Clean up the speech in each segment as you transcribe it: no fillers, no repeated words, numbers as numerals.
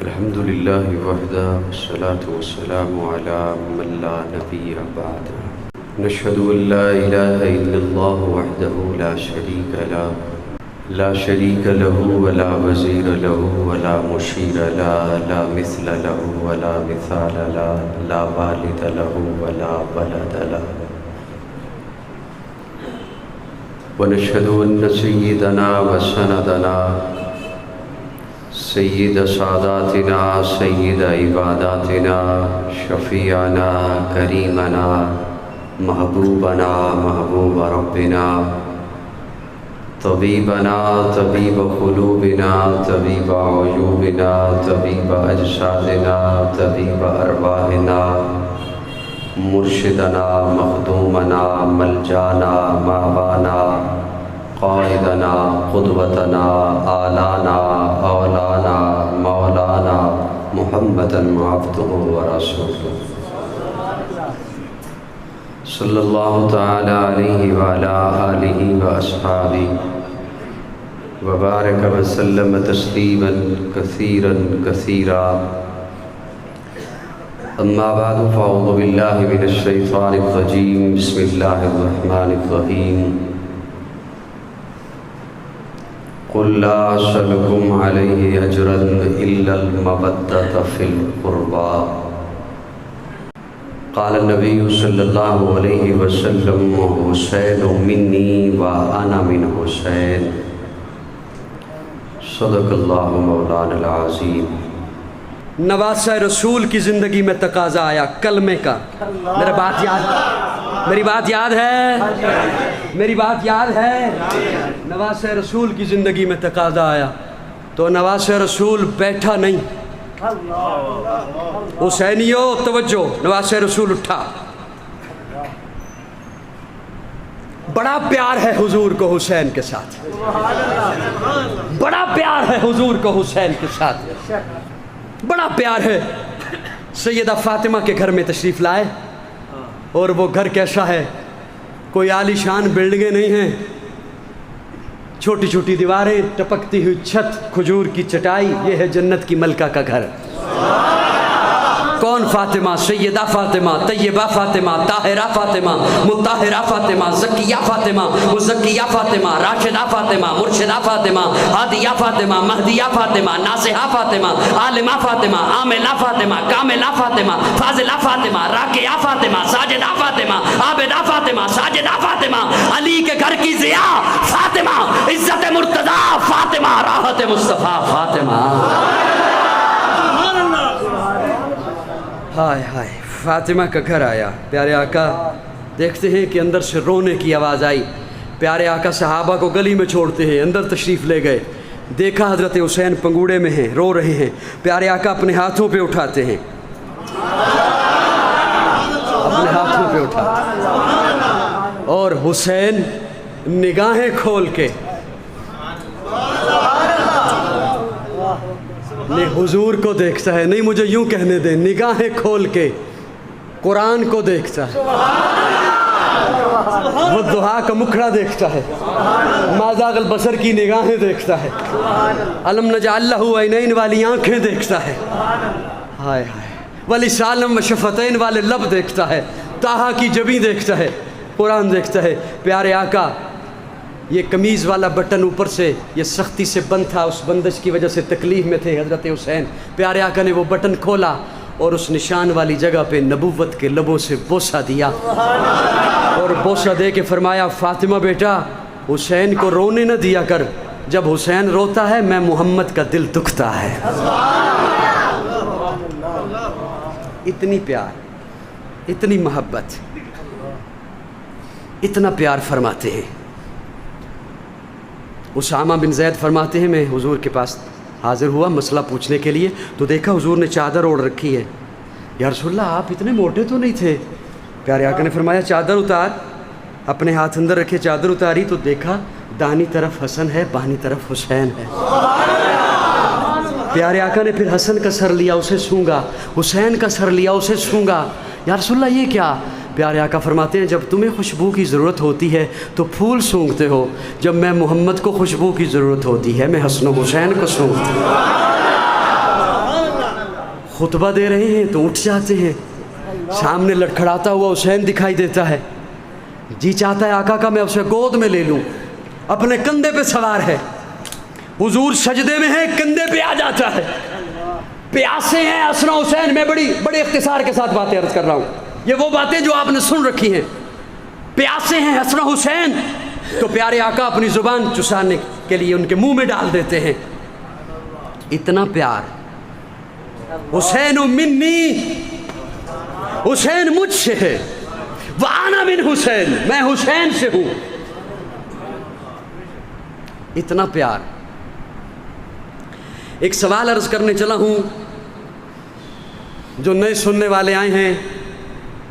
الحمد لله وحده والصلاة والسلام على من لا نبي بعده نشهد أن لا إله إلا الله وحده لا شريك له ولا وزير له ولا مشير له لا مثل له ولا مثال له لا والد له ولا ولد له ونشهد أن سيدنا وسندنا سید ساداتنا سید عباداتنا شفیعنا کریمنا محبوبنا محبوب ربنا طبیبنا طبیب قلوبنا طبیب عیوبنا طبیب اجسادنا طبیب ارواحنا مرشدنا مخدومنا ملجانا ماوانا قائدنا قدوتنا آلانا اولانا مولانا محمدا عبده ورسوله صلی اللہ تعالی علیہ وعلى آلہ واصحابہ وبارک وسلم تسلیما کثیرا کثیرا اما بعد فاعوذ باللہ من الشیطان الرجیم بسم اللہ الرحمن الرحیم قل لا أسألكم عليه أجرا إلا المودة في القربى قال النبي صلى الله عليه وسلم حسين مني وأنا من حسين صدق الله مولانا العظيم۔ نواسہ رسول کی زندگی میں تقاضا آیا کلمے کا۔ میری بات یاد ہے؟ نواسہ رسول کی زندگی میں تقاضا آیا تو نواسہ رسول بیٹھا نہیں۔ حسینیو توجہ، نواسہ رسول اٹھا۔ بڑا پیار ہے حضور کو حسین کے ساتھ، بڑا پیار ہے حضور کو حسین کے ساتھ، بڑا پیار ہے۔ سیدہ فاطمہ کے گھر میں تشریف لائے، اور وہ گھر کیسا ہے؟ کوئی عالی شان بلڈنگیں نہیں ہیں، چھوٹی چھوٹی دیواریں، ٹپکتی ہوئی چھت، کھجور کی چٹائی، یہ ہے جنت کی ملکہ کا گھر۔ کون فاطمہ؟ سیدہ فاطمہ، طیبہ فاطمہ، طاہرہ فاطمہ، مطہرہ فاطمہ، زکیہ فاطمہ، مزکیہ فاطمہ، راشدہ فاطمہ، مرشدہ فاطمہ، ہادیہ فاطمہ، مہدیہ فاطمہ، ناصحہ فاطمہ، عالمہ فاطمہ، عاملہ فاطمہ، کاملہ فاطمہ، فاضلہ فاطمہ، راکعہ فاطمہ، ساجدہ فاطمہ، عابدہ فاطمہ، ساجدہ فاطمہ، علی کے گھر کی ضیاء فاطمہ، عزت مرتضیٰ فاطمہ، راحت مصطفیٰ فاطمہ۔ ہائے ہائے، فاطمہ کا گھر آیا۔ پیارے آقا دیکھتے ہیں کہ اندر سے رونے کی آواز آئی۔ پیارے آقا صحابہ کو گلی میں چھوڑتے ہیں، اندر تشریف لے گئے۔ دیکھا حضرت حسین پنگوڑے میں ہیں، رو رہے ہیں۔ پیارے آقا اپنے ہاتھوں پہ اٹھاتے ہیں، اپنے ہاتھوں پہ اٹھاتے ہیں، اور حسین نگاہیں کھول کے حضور کو دیکھتا ہے، نہیں مجھے یوں کہنے دیں، نگاہیں کھول کے قرآن کو دیکھتا ہے، وہ دعا کا مکھڑا دیکھتا ہے، ما زاغ البصر کی نگاہیں دیکھتا ہے، علم نجعل لہ عینین والی آنکھیں دیکھتا ہے، ہائے ہائے، ولسانم و شفتین والے لب دیکھتا ہے، طٰہٰ کی جبیں دیکھتا ہے، قرآن دیکھتا ہے۔ پیارے آقا یہ قمیض والا بٹن اوپر سے یہ سختی سے بند تھا، اس بندش کی وجہ سے تکلیف میں تھے حضرت حسین۔ پیارے آقا نے وہ بٹن کھولا اور اس نشان والی جگہ پہ نبوت کے لبوں سے بوسہ دیا، اور بوسہ دے کے فرمایا فاطمہ بیٹا حسین کو رونے نہ دیا کر، جب حسین روتا ہے میں محمد کا دل دکھتا ہے۔ اتنی پیار، اتنی محبت، اتنا پیار فرماتے ہیں۔ اسامہ بن زید فرماتے ہیں میں حضور کے پاس حاضر ہوا مسئلہ پوچھنے کے لیے، تو دیکھا حضور نے چادر اوڑھ رکھی ہے۔ یا رسول اللہ آپ اتنے موٹے تو نہیں تھے؟ پیارے آقا نے فرمایا چادر اتار، اپنے ہاتھ اندر رکھے، چادر اتاری تو دیکھا دانی طرف حسن ہے، بانی طرف حسین ہے۔ پیارے آقا نے پھر حسن کا سر لیا، اسے سونگا، حسین کا سر لیا، اسے سونگا۔ یا رسول اللہ یہ کیا؟ پیارے آقا فرماتے ہیں جب تمہیں خوشبو کی ضرورت ہوتی ہے تو پھول سونگھتے ہو، جب میں محمد کو خوشبو کی ضرورت ہوتی ہے میں حسن و حسین کو سونگھتا ہوں۔ خطبہ دے رہے ہیں تو اٹھ جاتے ہیں، سامنے لڑکھڑاتا ہوا حسین دکھائی دیتا ہے، جی چاہتا ہے آقا کا میں اسے گود میں لے لوں، اپنے کندھے پہ سوار ہے، حضور سجدے میں ہے، کندھے پہ آ جاتا ہے، پیاسے ہیں حسن و حسین. میں بڑے اختصار کے ساتھ باتیں عرض کر رہا ہوں، یہ وہ باتیں جو آپ نے سن رکھی ہیں. پیاسے ہیں حسن و حسین تو پیارے آقا اپنی زبان چسانے کے لیے ان کے منہ میں ڈال دیتے ہیں. اتنا پیار. حسین منی، حسین مجھ سے ہے، وَأَنَا مِنْ حسین، میں حسین سے ہوں. اتنا پیار. ایک سوال عرض کرنے چلا ہوں، جو نئے سننے والے آئے ہیں،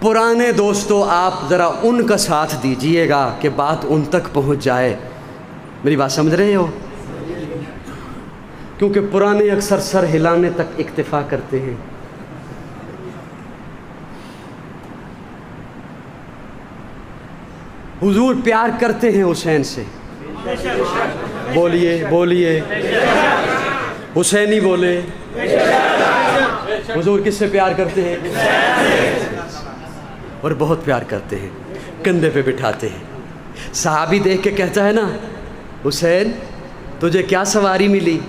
پرانے دوستو آپ ذرا ان کا ساتھ دیجئے گا کہ بات ان تک پہنچ جائے. میری بات سمجھ رہے ہو؟ کیونکہ پرانے اکثر سر ہلانے تک اکتفا کرتے ہیں. حضور پیار کرتے ہیں حسین سے. بولیے بولیے، حسینی بولے. حضور کس سے پیار کرتے ہیں؟ اور بہت پیار کرتے ہیں، کندھے پہ بٹھاتے ہیں. صحابی دیکھ کے کہتا ہے نا، حسین تجھے کیا سواری ملی،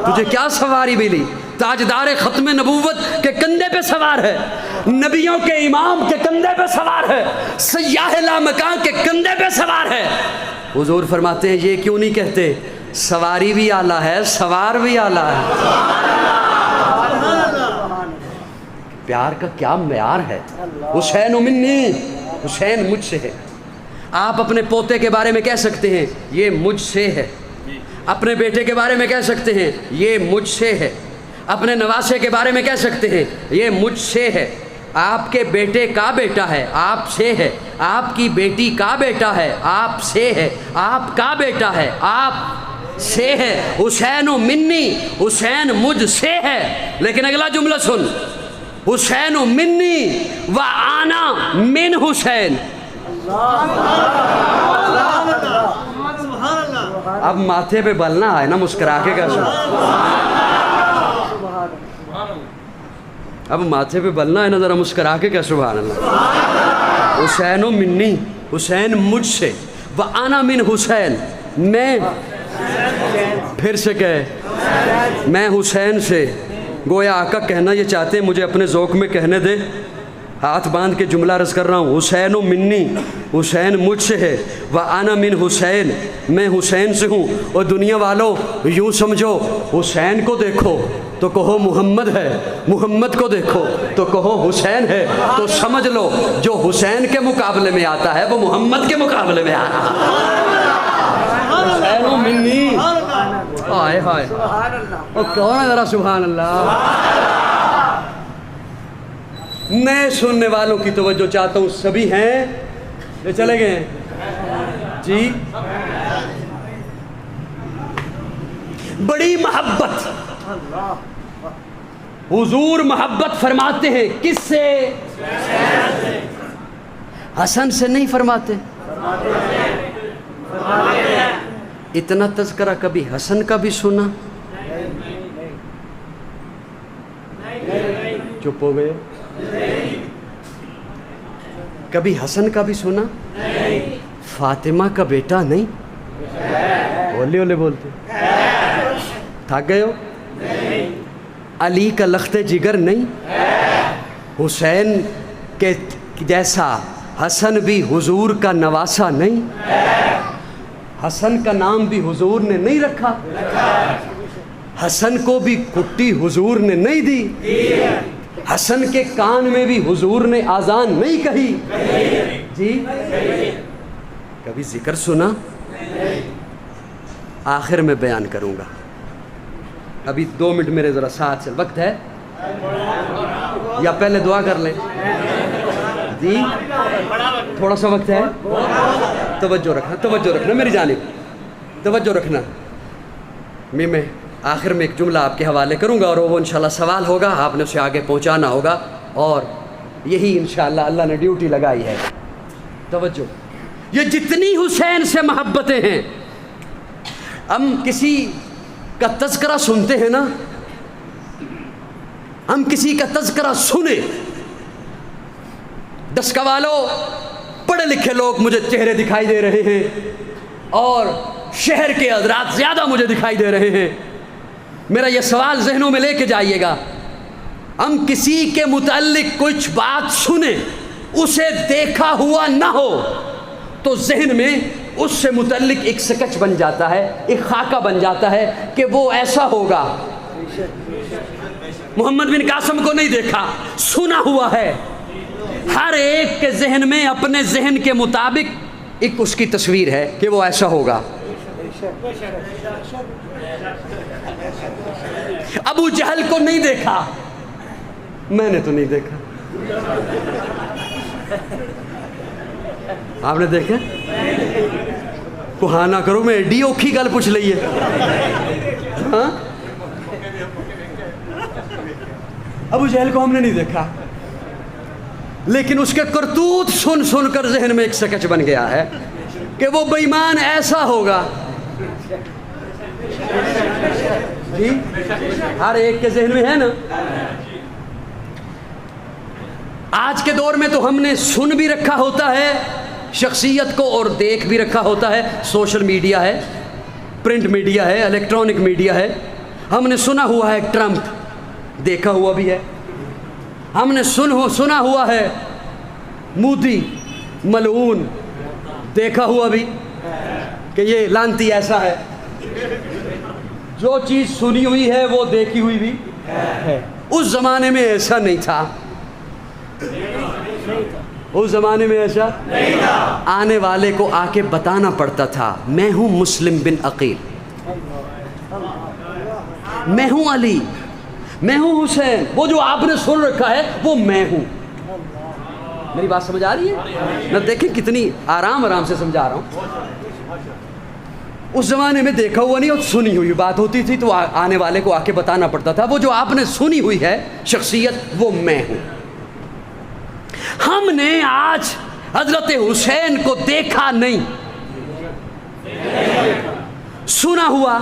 تجھے کیا سواری ملی؟ تاجدار ختم نبوت کے کندھے پہ سوار ہے، نبیوں کے امام کے کندھے پہ سوار ہے، سیاح لامکان کے کندھے پہ سوار ہے. حضور فرماتے ہیں یہ کیوں نہیں کہتے سواری بھی اعلیٰ ہے، سوار بھی اعلیٰ ہے. پیار کا کیا معیار ہے. حسین منی، حسین مجھ سے ہے. آپ اپنے پوتے کے بارے میں کہہ سکتے ہیں یہ مجھ سے ہے، اپنے بیٹے کے بارے میں کہہ سکتے ہیں یہ مجھ سے ہے، اپنے نواسے کے بارے میں کہہ سکتے ہیں یہ مجھ سے ہے. آپ کے بیٹے کا بیٹا ہے، آپ سے ہے. آپ کی بیٹی کا بیٹا ہے، آپ سے ہے. آپ کا بیٹا ہے، آپ سے ہے. حسین منی، حسین مجھ سے ہے. لیکن اگلا جملہ سن، حسین منی وَأَنَا مِنْ حسین. اب ماتھے پہ بلنا ہے نا، مسکرا کے کہہ سکتے. اب ماتھے پہ بلنا ہے نا، ذرا مسکرا کے کہہ سبحان اللہ. حسین منی، حسین مجھ سے، وَأَنَا مِنْ حسین، میں پھر سے کہے میں حسین سے. گویا آقا کہنا یہ چاہتے ہیں مجھے اپنے ذوق میں کہنے دے. ہاتھ باندھ کے جملہ عرض کر رہا ہوں، حسین منی، حسین مجھ سے ہے، وَأَنَا مِنْ حسین، میں حسین سے ہوں. اور دنیا والوں یوں سمجھو، حسین کو دیکھو تو کہو محمد ہے، محمد کو دیکھو تو کہو حسین ہے. تو سمجھ لو جو حسین کے مقابلے میں آتا ہے وہ محمد کے مقابلے میں آتا ہے. حسین منی، ہائے ہائے، اور کون ہے ذرا سبحان اللہ. نئے سننے والوں کی توجہ چاہتا ہوں. سبھی ہیں یہ چلے گئے ہیں جی. بڑی محبت، حضور محبت فرماتے ہیں کس سے؟ حسن سے نہیں فرماتے. اتنا تذکرہ کبھی حسن کا بھی سنا؟ چپ ہو گئے. کبھی حسن کا بھی سنا؟ فاطمہ کا بیٹا نہیں؟ بولے بولے بولتے تھک گئے ہو. علی کا لخت جگر نہیں؟ حسین کے جیسا حسن بھی حضور کا نواسا نہیں؟ حسن کا نام بھی حضور نے نہیں رکھا؟ حسن کو بھی کٹی حضور نے نہیں دی؟ حسن کے کان میں بھی حضور نے آذان نہیں کہی جی؟ کبھی ذکر سنا؟ آخر میں بیان کروں گا. ابھی 2 منٹ میرے ذرا ساتھ سے وقت ہے یا پہلے دعا کر لیں جی؟ تھوڑا سا وقت ہے. توجہ رکھنا، توجہ رکھنا میری جانب، توجہ رکھنا. میں آخر میں ایک جملہ آپ کے حوالے کروں گا اور وہ انشاءاللہ سوال ہوگا، آپ نے اسے آگے پہنچانا ہوگا، اور یہی انشاءاللہ اللہ نے ڈیوٹی لگائی ہے. توجہ. یہ جتنی حسین سے محبتیں ہیں، ہم کسی کا تذکرہ سنتے ہیں نا ہم کسی کا تذکرہ سنیں. دسکا والوں، پڑھے لکھے لوگ مجھے چہرے دکھائی دے رہے ہیں اور شہر کے حضرات زیادہ مجھے دکھائی دے رہے ہیں. میرا یہ سوال ذہنوں میں لے کے جائیے گا، ہم کسی کے متعلق کچھ بات سنیں، اسے دیکھا ہوا نہ ہو تو ذہن میں اس سے متعلق ایک سکچ بن جاتا ہے، ایک خاکہ بن جاتا ہے کہ وہ ایسا ہوگا. محمد بن قاسم کو نہیں دیکھا، سنا ہوا ہے. ہر ایک کے ذہن میں اپنے ذہن کے مطابق ایک اس کی تصویر ہے کہ وہ ایسا ہوگا. ابو جہل کو نہیں دیکھا، میں نے تو نہیں دیکھا. آپ نے دیکھا؟ کہانا کرو، میں ایڈی اوکھی گل پوچھ لئیے. ہاں، ابو جہل کو ہم نے نہیں دیکھا، لیکن اس کے کرتوت سن سن کر ذہن میں ایک سکچ بن گیا ہے کہ وہ بے ایمان ایسا ہوگا. جی ہر ایک کے ذہن میں ہے نا. آج کے دور میں تو ہم نے سن بھی رکھا ہوتا ہے شخصیت کو اور دیکھ بھی رکھا ہوتا ہے. سوشل میڈیا ہے، پرنٹ میڈیا ہے، الیکٹرانک میڈیا ہے. ہم نے سنا ہوا ہے ٹرمپ، دیکھا ہوا بھی ہے. ہم نے سنا ہوا ہے مودی ملعون، دیکھا ہوا بھی کہ یہ لانتی ایسا ہے. جو چیز سنی ہوئی ہے وہ دیکھی ہوئی بھی ہے. اس زمانے میں ایسا نہیں تھا، اس زمانے میں ایسا نہیں تھا. آنے والے کو آ کے بتانا پڑتا تھا، میں ہوں مسلم بن عقیل، میں ہوں علی، میں ہوں حسین. وہ جو آپ نے سن رکھا ہے وہ میں ہوں. میری بات سمجھ آ رہی ہے؟ میں دیکھیں کتنی آرام سے سمجھا رہا ہوں. اس زمانے میں دیکھا ہوا نہیں اور سنی ہوئی بات ہوتی تھی تو آنے والے کو آ کے بتانا پڑتا تھا، وہ جو آپ نے سنی ہوئی ہے شخصیت وہ میں ہوں. ہم نے آج حضرت حسین کو دیکھا نہیں، سنا ہوا.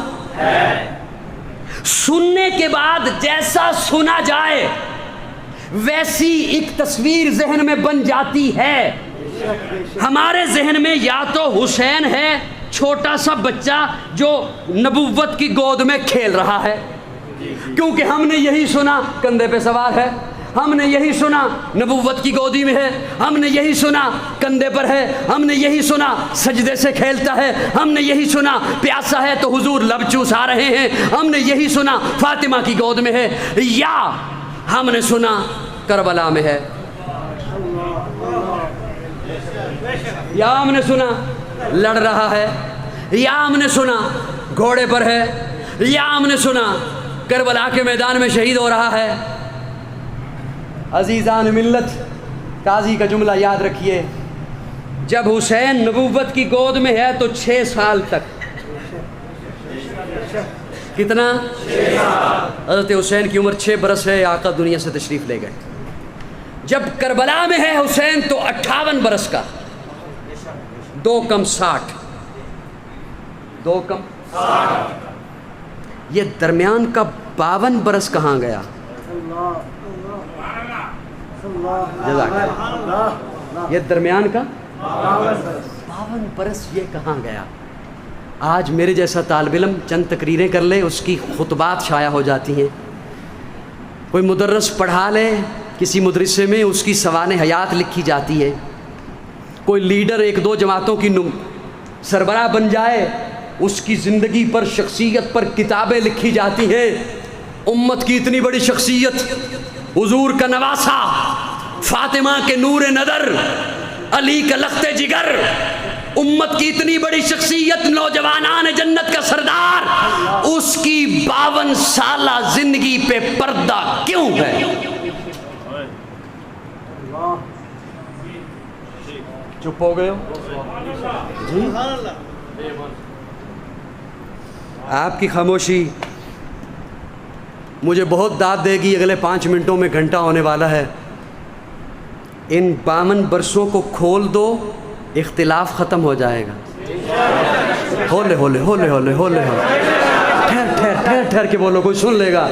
سننے کے بعد جیسا سنا جائے ویسی ایک تصویر ذہن میں بن جاتی ہے. ہمارے ذہن میں یا تو حسین ہے چھوٹا سا بچہ جو نبوت کی گود میں کھیل رہا ہے، کیونکہ ہم نے یہی سنا کندھے پہ سوار ہے، ہم نے یہی سنا نبوت کی گودی میں ہے، ہم نے یہی سنا کندھے پر ہے، ہم نے یہی سنا سجدے سے کھیلتا ہے، ہم نے یہی سنا پیاسا ہے تو حضور لب چوسا رہے ہیں، ہم نے یہی سنا فاطمہ کی گود میں ہے، یا ہم نے سنا کربلا میں ہے، یا ہم نے سنا لڑ رہا ہے، یا ہم نے سنا گھوڑے پر ہے، یا ہم نے سنا کربلا کے میدان میں شہید ہو رہا ہے. عزیزان ملت، قاضی کا جملہ یاد رکھیے، جب حسین نبوت کی گود میں ہے تو 6 سال تک، کتنا؟ 6 سال. حضرت حسین کی عمر 6 برس ہے، آقا دنیا سے تشریف لے گئے. جب کربلا میں ہے حسین تو 58 برس کا، 2 کم 60، 2 کم 60. یہ درمیان کا 52 برس کہاں گیا؟ یہ درمیان کا 52 برس یہ کہاں گیا؟ آج میرے جیسا طالب علم چند تقریریں کر لے، اس کی خطبات شائع ہو جاتی ہیں. کوئی مدرس پڑھا لے کسی مدرسے میں، اس کی سوانح حیات لکھی جاتی ہے. کوئی لیڈر 1-2 جماعتوں کی سربراہ بن جائے، اس کی زندگی پر، شخصیت پر کتابیں لکھی جاتی ہیں. امت کی اتنی بڑی شخصیت، حضور کا نواسا، فاطمہ کے نور نظر، علی کا لخت جگر، امت کی اتنی بڑی شخصیت، نوجوانان جنت کا سردار، اس کی 52 سالہ زندگی پہ پردہ کیوں ہے؟ چپ ہو گئے ہو جی؟ آپ کی خاموشی مجھے بہت داد دے گی. اگلے 5 منٹوں میں گھنٹہ ہونے والا ہے. ان 52 برسوں کو کھول دو، اختلاف ختم ہو جائے گا. ہولے ہولے ہولے ہولے ہولے ہولے، ٹھہر ٹھہر ٹھہر ٹھہر کے بولو، کوئی سن لے گا.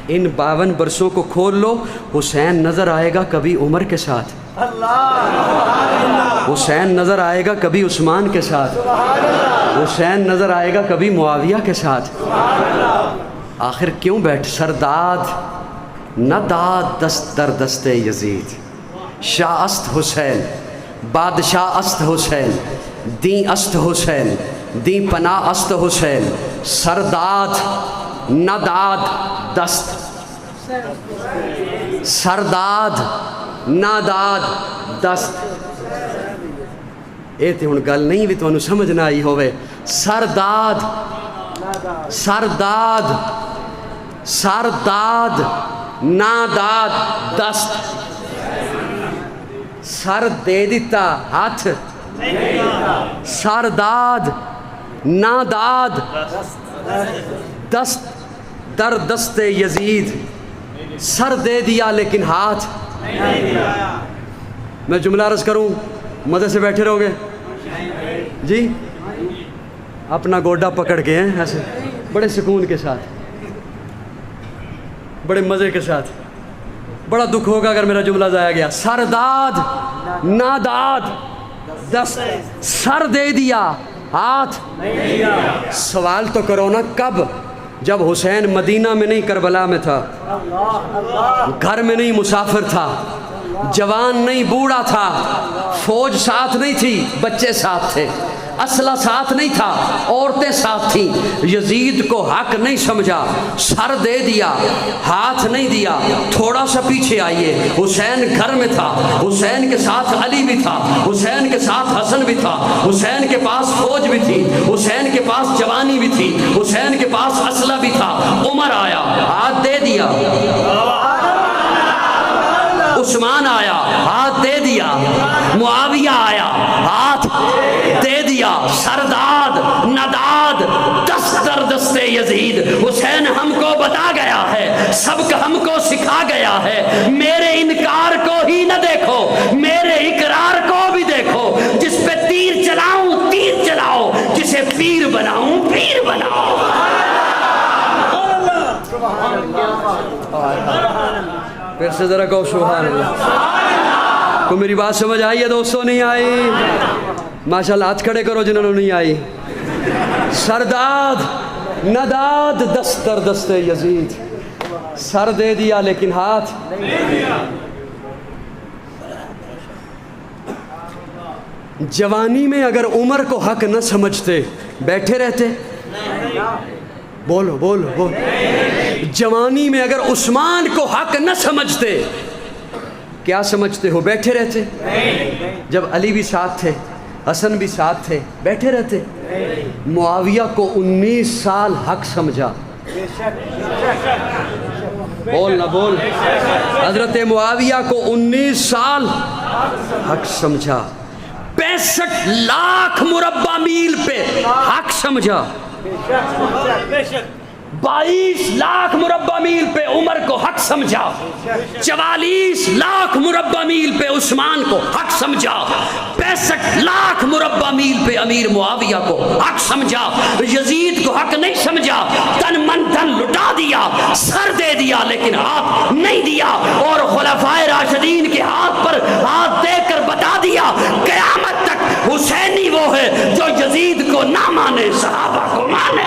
ان 52 برسوں کو کھول لو، حسین نظر آئے گا کبھی عمر کے ساتھ، حسین نظر آئے گا کبھی عثمان کے ساتھ، حسین نظر آئے گا کبھی معاویہ کے ساتھ۔ آخر کیوں بیٹھ سرداد نہ داد دست در دست یزید، شاہ است حسین بادشاہ است حسین، دین است حسین دین پناہ است حسین، سرداد نہ داد دست، سرداد نہ داد دست۔ یہ تو ہن گل نہیں بھی تمہیں سمجھ نہ آئی ہوئے۔ سرداد سرداد سرداد ناداد دست، سر دے دیتا ہاتھ، سرداد ناداد دست در دست یزید، سر دے دیا لیکن ہاتھ۔ میں جملہ عرض کروں، مزے سے بیٹھے رہو گے جی؟ اپنا گوڈا پکڑ کے ہیں ایسے بڑے سکون کے ساتھ، بڑے مزے کے ساتھ۔ بڑا دکھ ہوگا اگر میرا جملہ ضائع گیا۔ سرداد ناداد دست، سر دے دیا ہاتھ۔ سوال تو کرو نا کب؟ جب حسین مدینہ میں نہیں کربلا میں تھا، گھر میں نہیں مسافر تھا، جوان نہیں بوڑھا تھا، فوج ساتھ نہیں تھی، بچے ساتھ تھے، اسلحہ ساتھ نہیں تھا، عورتیں ساتھ تھیں۔ یزید کو حق نہیں سمجھا، سر دے دیا، ہاتھ نہیں دیا۔ تھوڑا سا پیچھے آئیے، حسین گھر میں تھا، حسین کے ساتھ علی بھی تھا، حسین کے ساتھ حسن بھی تھا، حسین کے پاس فوج بھی تھی، حسین کے پاس جوانی بھی تھی، حسین کے پاس اسلحہ بھی تھا۔ عمر آیا، ہاتھ دے دیا، عثمان آیا، ہاتھ دے دیا، معاویہ آیا، ہاتھ دے دیا۔ سرداد نداد دست در دست یزید، حسین ہم کو بتا گیا ہے، سبق ہم کو سکھا گیا ہے۔ میرے انکار کو ہی نہ دیکھو، میرے اقرار کو بھی دیکھو۔ جس پہ تیر چلاؤں تیر چلاؤ، جسے پیر بناؤں پیر بناؤ۔ پھر سے ذرا کہو سبحان اللہ۔ کو میری بات سمجھ آئی ہے دوستوں؟ نہیں آئی؟ ماشاءاللہ ہاتھ کھڑے کرو جنہوں نے نہیں آئی۔ سرداد نداد دست در دست یزید، سر دے دیا لیکن ہاتھ۔ جوانی میں اگر عمر کو حق نہ سمجھتے بیٹھے رہتے؟ بولو بولو بولو۔ جوانی میں اگر عثمان کو حق نہ سمجھتے کیا سمجھتے ہو؟ بیٹھے رہتے؟ جب علی بھی ساتھ تھے، حسن بھی ساتھ تھے، بیٹھے رہتے؟ معاویہ کو 19 سال حق سمجھا۔ بول نہ بول۔ حضرت معاویہ کو 19 سال حق سمجھا، 65 لاکھ مربع میل پہ حق سمجھا، 22 لاکھ مربع میل پہ عمر کو حق سمجھا، 44 لاکھ مربع میل پہ عثمان کو حق سمجھا، 65 لاکھ مربع میل پہ امیر معاویہ کو حق سمجھا۔ یزید کو حق نہیں سمجھا، تن من دھن لٹا دیا، سر دے دیا لیکن ہاتھ نہیں دیا، اور خلفائے راشدین کے ہاتھ پر ہاتھ دے کر بتا دیا قیامت تک حسینی وہ ہے جو یزید کو نہ مانے صحابہ کو مانے۔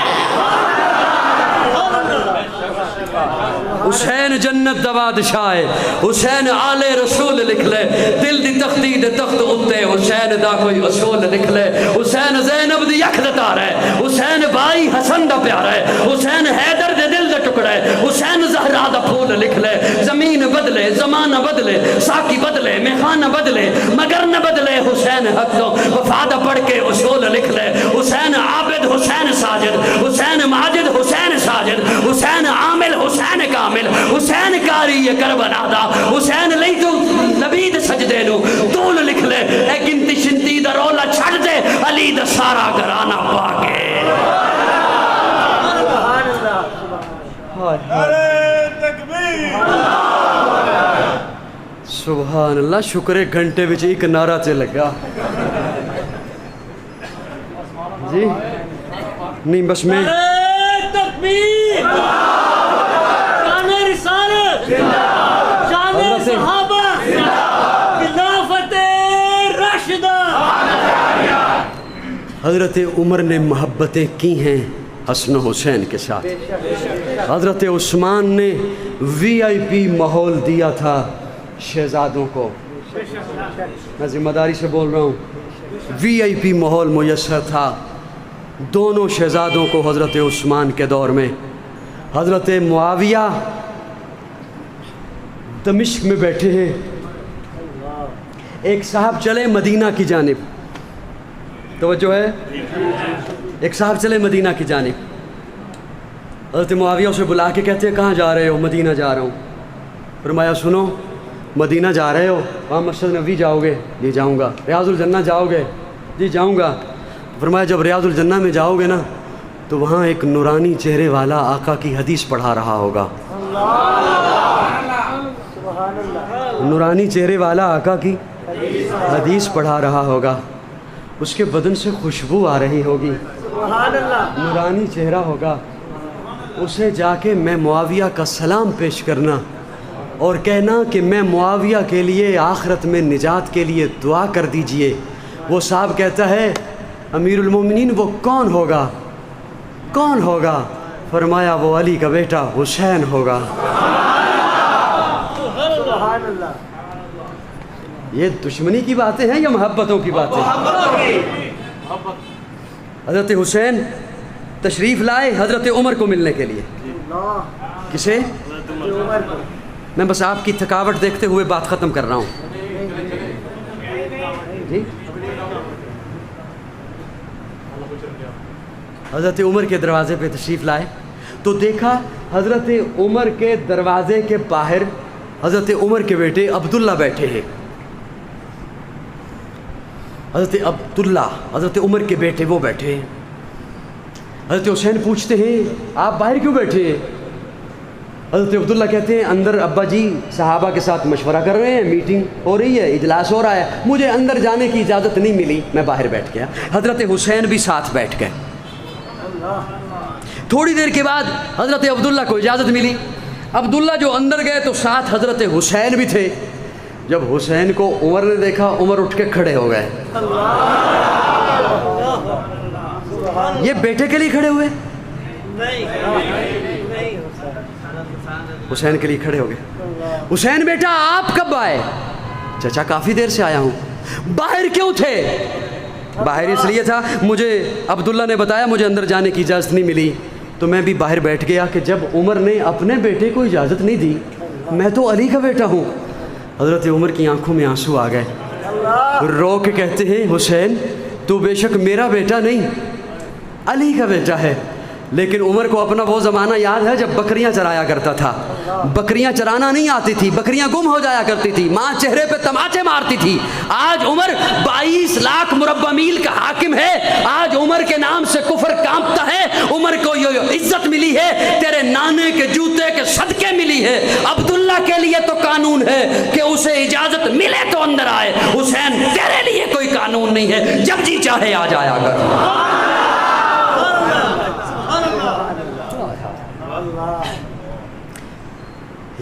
حسین جنت دا بادشاہ ہے، حسین آل رسول لکھ لے، دل دی تختی دے تخت اتے حسین دا کوئی اصول لکھ لے۔ حسین زینب دی اکھ دا تار ہے، حسین بھائی حسن دا پیار ہے، حسین حیدر دے دل دا ٹکڑا ہے، حسین زہرا دا پھول لکھ لے۔ زمین بدلے، زمانہ بدلے، ساقی بدلے، میخانہ بدلے، مگر نہ بدلے حسین حق تو وفادہ پڑھ کے اصول لکھ لے۔ حسین عابد، حسین ساجد، حسین ماجد، حسین ساجد، حسین عامل، حسین کامل، حسین کاری یہ کربلا دا، حسین لئی تو لبید سجدے نو طول لکھ لے۔ اے گنتی شنتی دا رولا چھڑ دے، علی دا سارا گرانا پاکے۔ سبحان اللہ۔ شکر ہے گھنٹے وچ ایک نعرہ تے لگا جی، نہیں بس میں حضرت عمر نے محبتیں کی ہیں حسن و حسین کے ساتھ. حضرت عثمان نے وی آئی پی ماحول دیا تھا شہزادوں کو. میں ذمہ داری سے بول رہا ہوں، وی آئی پی ماحول میسر تھا دونوں شہزادوں کو حضرت عثمان کے دور میں. حضرت معاویہ دمشق میں بیٹھے ہیں، ایک صاحب چلے مدینہ کی جانب. توجہ ہے؟ ایک صاحب چلے مدینہ کی جانب. حضرت معاویہ اسے بلا کے کہتے ہیں کہاں جا رہے ہو؟ مدینہ جا رہا ہوں. فرمایا سنو، مدینہ جا رہے ہو، وہاں مسجد نبوی جاؤ گے؟ جی جاؤں گا. ریاض الجنہ جاؤ گے؟ جی جاؤں گا. فرمایا جب ریاض الجنہ میں جاؤ گے نا تو وہاں ایک نورانی چہرے والا آقا کی حدیث پڑھا رہا ہوگا. نورانی چہرے والا آقا کی حدیث پڑھا رہا ہوگا. اس کے بدن سے خوشبو آ رہی ہوگی، نورانی چہرہ ہوگا. اسے جا کے میں معاویہ کا سلام پیش کرنا اور کہنا کہ میں معاویہ کے لیے آخرت میں نجات کے لیے دعا کر دیجئے. وہ صاحب کہتا ہے امیر المومنین وہ کون ہوگا؟ کون ہوگا؟ فرمایا وہ علی کا بیٹا حسین ہوگا. یہ دشمنی کی باتیں ہیں یا محبتوں کی باتیں؟ حضرت حسین تشریف لائے حضرت عمر کو ملنے کے لیے. کسے؟ میں بس آپ کی تھکاوٹ دیکھتے ہوئے بات ختم کر رہا ہوں. جی حضرت عمر کے دروازے پہ تشریف لائے تو دیکھا حضرت عمر کے دروازے کے باہر حضرت عمر کے بیٹے عبداللہ بیٹھے ہیں. حضرت عبداللہ حضرت عمر کے بیٹے وہ بیٹھے ہیں. حضرت حسین پوچھتے ہیں آپ باہر کیوں بیٹھے ہیں؟ حضرت عبداللہ کہتے ہیں اندر ابا جی صحابہ کے ساتھ مشورہ کر رہے ہیں، میٹنگ ہو رہی ہے، اجلاس ہو رہا ہے، مجھے اندر جانے کی اجازت نہیں ملی، میں باہر بیٹھ گیا. حضرت حسین بھی ساتھ بیٹھ گئے. تھوڑی دیر کے بعد حضرت عبداللہ کو اجازت ملی. عبداللہ جو اندر گئے تو ساتھ حضرت حسین بھی تھے. جب حسین کو عمر نے دیکھا عمر اٹھ کے کھڑے ہو گئے. یہ بیٹے کے لیے کھڑے ہوئے؟ حسین کے لیے کھڑے ہو گئے. حسین بیٹا آپ کب آئے؟ چچا کافی دیر سے آیا ہوں. باہر کیوں تھے؟ باہر اس لیے تھا مجھے عبداللہ نے بتایا مجھے اندر جانے کی اجازت نہیں ملی تو میں بھی باہر بیٹھ گیا کہ جب عمر نے اپنے بیٹے کو اجازت نہیں دی، میں تو علی کا بیٹا ہوں. حضرت عمر کی آنکھوں میں آنسو آ گئے. رو کے کہتے ہیں حسین تو بے شک میرا بیٹا نہیں علی کا بیٹا ہے. لیکن عمر کو اپنا وہ زمانہ یاد ہے جب بکریاں چرایا کرتا تھا. بکریاں چرانا نہیں آتی تھی، بکریاں گم ہو جایا کرتی تھی، ماں چہرے پہ تماچے مارتی تھی. آج عمر 22 لاکھ مربع میل کا حاکم ہے. آج عمر کے نام سے کفر کانپتا ہے. عمر کو یہ عزت ملی ہے تیرے نانے کے جوتے کے صدقے ملی ہے. عبداللہ کے لیے تو قانون ہے کہ اسے اجازت ملے تو اندر آئے. حسین تیرے لیے کوئی قانون نہیں ہے، جب جی چاہے آ جایا کر.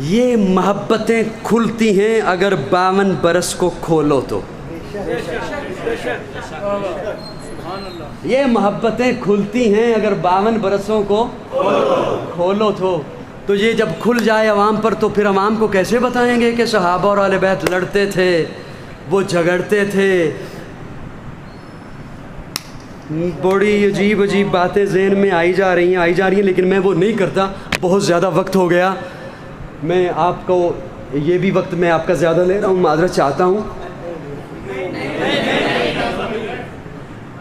یہ محبتیں کھلتی ہیں اگر 52 برس کو کھولو تو. یہ محبتیں کھلتی ہیں اگر 52 برسوں کو کھولو تو یہ جب کھل جائے عوام پر تو پھر عوام کو کیسے بتائیں گے کہ صحابہ اور اہل بیت لڑتے تھے، وہ جھگڑتے تھے. بڑی عجیب عجیب باتیں ذہن میں آئی جا رہی ہیں لیکن میں وہ نہیں کرتا. بہت زیادہ وقت ہو گیا. میں آپ کو یہ بھی وقت میں آپ کا زیادہ لے رہا ہوں، معذرت چاہتا ہوں.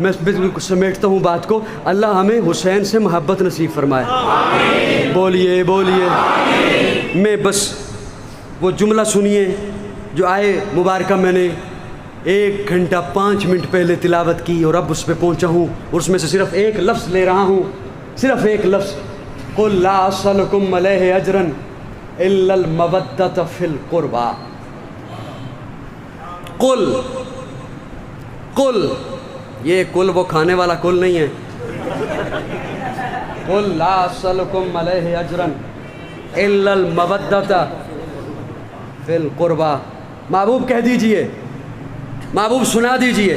میں بالکل سمیٹتا ہوں بات کو. اللہ ہمیں حسین سے محبت نصیب فرمائے. بولیے بولیے. میں بس وہ جملہ سنیے جو آئے مبارکہ میں نے 1 گھنٹہ 5 منٹ پہلے تلاوت کی اور اب اس پہ پہنچا ہوں اور اس میں سے صرف ایک لفظ لے رہا ہوں، صرف ایک لفظ. قل لا اسألکم علیہ اجرا الا المودۃ فی القربى. قل یہ کل وہ کھانے والا کل نہیں ہے. قل لا اسألکم علیہ اجرا الا المودۃ فی القربى. محبوب کہہ دیجئے، محبوب سنا دیجئے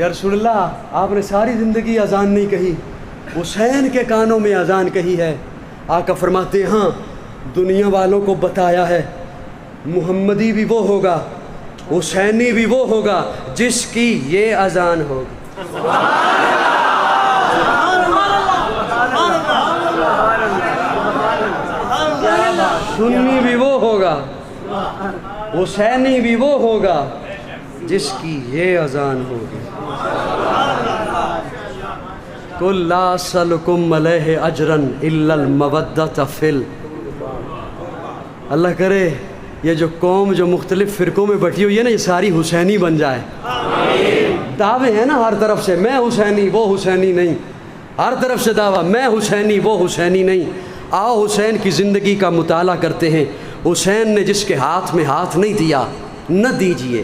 یا رسول اللہ آپ نے ساری زندگی اذان نہیں کہی، حسین کے کانوں میں اذان کہی ہے۔ آقا فرماتے ہیں ہاں دنیا والوں کو بتایا ہے محمدی بھی وہ ہوگا، حسینی بھی وہ ہوگا جس کی یہ اذان ہوگی۔ سنی بھی وہ ہوگا، حسینی بھی وہ ہوگا جس کی یہ اذان ہوگی۔ قل لا اسألکم علیہ اجرا الا المودۃ فی اللہ کرے یہ جو قوم جو مختلف فرقوں میں بٹی ہوئی ہے نا یہ ساری حسینی بن جائے۔ دعوے ہیں نا ہر طرف سے، میں حسینی وہ حسینی نہیں، ہر طرف سے دعویٰ میں حسینی وہ حسینی نہیں۔ آؤ حسین کی زندگی کا مطالعہ کرتے ہیں۔ حسین نے جس کے ہاتھ میں ہاتھ نہیں دیا نہ دیجیے،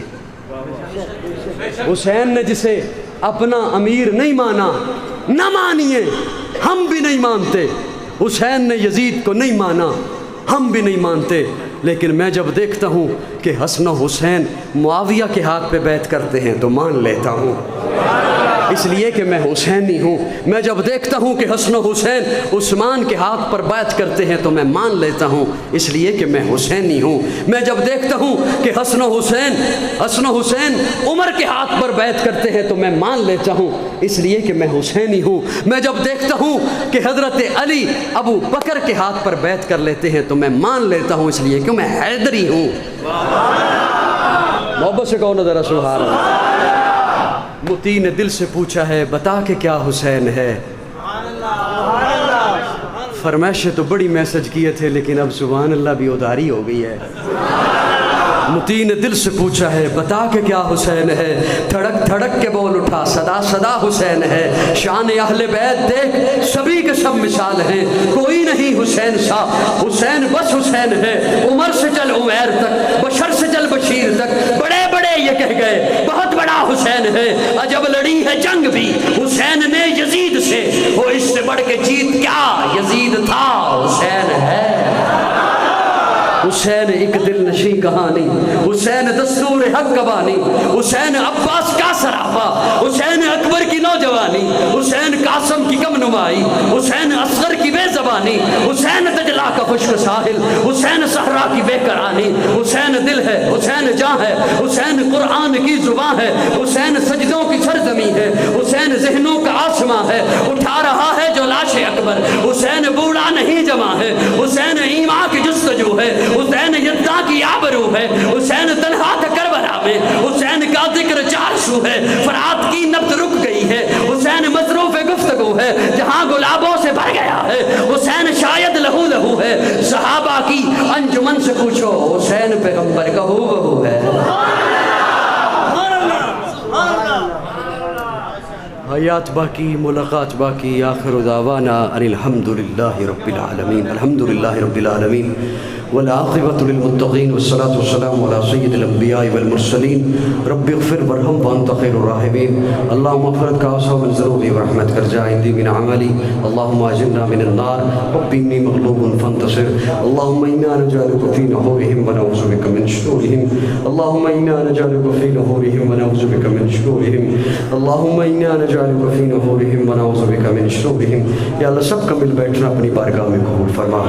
حسین نے جسے اپنا امیر نہیں مانا نہ مانیے، ہم بھی نہیں مانتے۔ حسین نے یزید کو نہیں مانا، ہم بھی نہیں مانتے، لیکن میں جب دیکھتا ہوں کہ حسن و حسین معاویہ کے ہاتھ پہ بیعت کرتے ہیں تو مان لیتا ہوں، اس لیے کہ میں حسینی ہوں۔ میں جب دیکھتا ہوں کہ حسن و حسین عثمان کے ہاتھ پر بیعت کرتے ہیں تو میں مان لیتا ہوں، اس لیے کہ میں حسینی ہوں۔ میں جب دیکھتا ہوں کہ حسن و حسین عمر کے ہاتھ پر بیعت کرتے ہیں تو میں مان لیتا ہوں، اس لیے کہ میں حسینی ہوں۔ میں جب دیکھتا ہوں کہ حضرت علی ابو بکر کے ہاتھ پر بیعت کر لیتے ہیں تو میں مان لیتا ہوں، اس لیے کہ میں حیدری ہوں۔ محبت سے کہو نا ذرا سبحان اللہ۔ متی نے دل سے پوچھا ہے بتا کہ کیا حسین ہے، فرمائشیں تو بڑی میسج کیے تھے لیکن اب سبحان اللہ بھی ادھاری ہو گئی ہے۔ متی نے دل سے پوچھا ہے بتا کہ کیا حسین ہے، دھڑک دھڑک کے بول اٹھا صدا صدا حسین ہے۔ شان اہل بیت دیکھ سبھی کے سب مثال ہیں، کوئی نہیں حسین سا، حسین بس حسین ہے۔ عمر سے چل عمیر تک، بشر سے چل بشیر تک، بڑے بڑے یہ کہہ گئے بہت بڑا حسین ہے۔ عجب لڑی ہے جنگ بھی حسین نے یزید سے، وہ اس سے بڑھ کے جیت کیا یزید تھا حسین ہے۔ حسین ایک دل نشیں کہانی، حسین دستور حق کا بانی، حسین عباس کا سراپا، حسین اکبر کی نوجوانی، حسین قاسم کی کم نمائی، حسین اصغر کی بے زبانی، حسین دجلہ کا خشک ساحل، حسین صحرا کی بے قرانی۔ حسین دل ہے، حسین جاں ہے، حسین قرآن کی زبان ہے، حسین سجدوں کی سرزمین ہے، حسین ذہنوں کا آسماں ہے، اٹھا رہا ہے جو لاش اکبر۔ حسین بوڑھا نہیں جوان ہے، حسین ایمان کی جستجو ہے، حسین یزداں کی آبرو ہے، حسین تنہا تھا کربلا میں، حسین کا ذکر 400 ہے، فرات کی نبض رک گئی ہے، حسین مصروف گفتگو ہے جہاں گلابوں سے بھر گیا ہے، حسین شاید لہو لہو ہے، صحابہ کی انجمن سے پوچھو حسین پیغمبر کا ہو بہو ہے۔ حیات باقی ملاقات باقی، آخر دعوانا ان الحمدللہ رب العالمین، الحمدللہ رب العالمین والعاقبۃ للمتقین والصلاۃ والسلام علی سید الانبیاء والمرسلین۔ رب اغفر وارحم وانت خیر الراحمین۔ اللہم مغفرت کا عصا من ذنوبی ورحمت کر جائندی من عملی، اللہم اجرنا من النار رب انی مغلوب فانتصر، اللہم انا نجعلک فی نحورہم ونعوذ بک من شرورہم، اللہم انا نجعلک فی نحورہم ونعوذ بک من شرورہم، اللہم انا نجعلک فی نحورہم ونعوذ بک من شرورہم۔ یا اللہ سب کا مل بیٹھنا اپنی بارگاہ میں قبول فرما،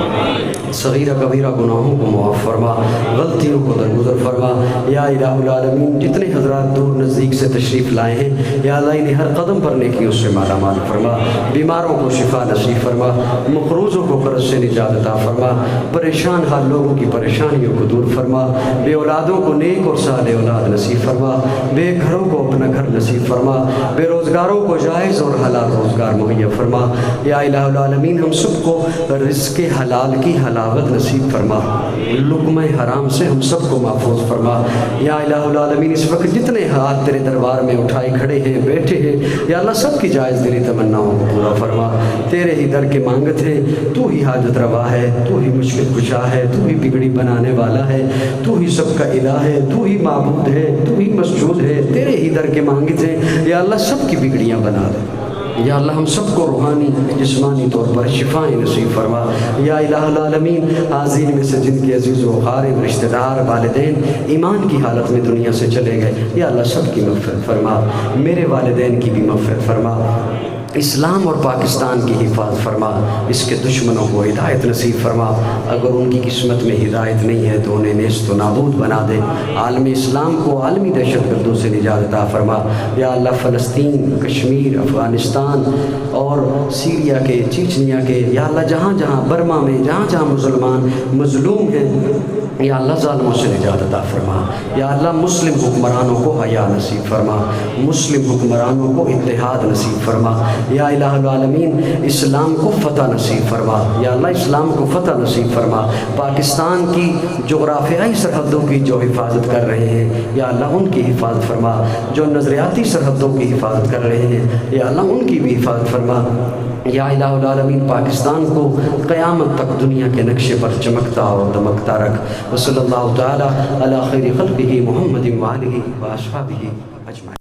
صغیرہ کبیرہ گناہوں کو معاف فرما، غلطیوں کو درگزر فرما۔ یا الہ العالمین جتنے حضرات دور نزدیک سے تشریف لائے ہیں یا اللہ انہیں ہر قدم پر نیکیوں سے مالا مال فرما، بیماروں کو شفا نصیب فرما، مقروضوں کو قرض سے نجات عطا فرما، پریشان حال لوگوں کی پریشانیوں کو دور فرما، بے اولادوں کو نیک اور صالح اولاد نصیب فرما، بے گھروں کو اپنا گھر نصیب فرما، بے روزگاروں کو جائز اور حلال روزگار مہیا فرما۔ یا الہ العالمین ہم سب کو رزق حلال کی حلاوت نصیب فرما، لقمہ حرام سے ہم سب کو محفوظ فرما۔ یا الہ العالمین اس وقت جتنے ہاتھ تیرے دربار میں اٹھائے کھڑے ہیں بیٹھے ہیں یا اللہ سب کی جائز دلی تمناؤں کو پورا فرما، تیرے ہی در کے مانگت ہیں، تو ہی حاجت روا ہے، تو ہی مشکل کشا ہے، تو ہی بگڑی بنانے والا ہے، تو ہی سب کا الہ ہے، تو ہی معبود ہے، تو ہی مسجود ہے، تیرے ہی در کے مانگت ہیں یا اللہ سب کی بگڑیاں بنا دے۔ یا اللہ ہم سب کو روحانی جسمانی طور پر شفائیں نصیب فرما۔ یا الہ العالمین حاضرین میں سے جن کے عزیز و اقارب رشتہ دار والدین ایمان کی حالت میں دنیا سے چلے گئے، یا اللہ سب کی مغفرت فرما، میرے والدین کی بھی مغفرت فرما، اسلام اور پاکستان کی حفاظت فرما، اس کے دشمنوں کو ہدایت نصیب فرما، اگر ان کی قسمت میں ہدایت نہیں ہے تو انہیں نیست و نابود بنا دے، عالم اسلام کو عالمی دہشت گردوں سے نجات عطا فرما۔ یا اللہ فلسطین، کشمیر، افغانستان اور سیریا کے، چیچنیا کے، یا اللہ جہاں جہاں برما میں جہاں جہاں مسلمان مظلوم ہیں، یا اللہ ظالموں سے نجات عطا فرما۔ یا اللہ مسلم حکمرانوں کو حیا نصیب فرما، مسلم حکمرانوں کو اتحاد نصیب فرما۔ یا الہ العالمین اسلام کو فتح نصیب فرما، یا اللہ اسلام کو فتح نصیب فرما۔ پاکستان کی جغرافیائی سرحدوں کی جو حفاظت کر رہے ہیں، یا اللہ ان کی حفاظت فرما، جو نظریاتی سرحدوں کی حفاظت کر رہے ہیں، یا اللہ ان کی بھی حفاظت فرما۔ یا الہ العالمین پاکستان کو قیامت تک دنیا کے نقشے پر چمکتا اور دمکتا رکھ۔ وصلی اللہ تعالی علی خیر خلقہ محمد وآلہ وأصحابہ اجمعین۔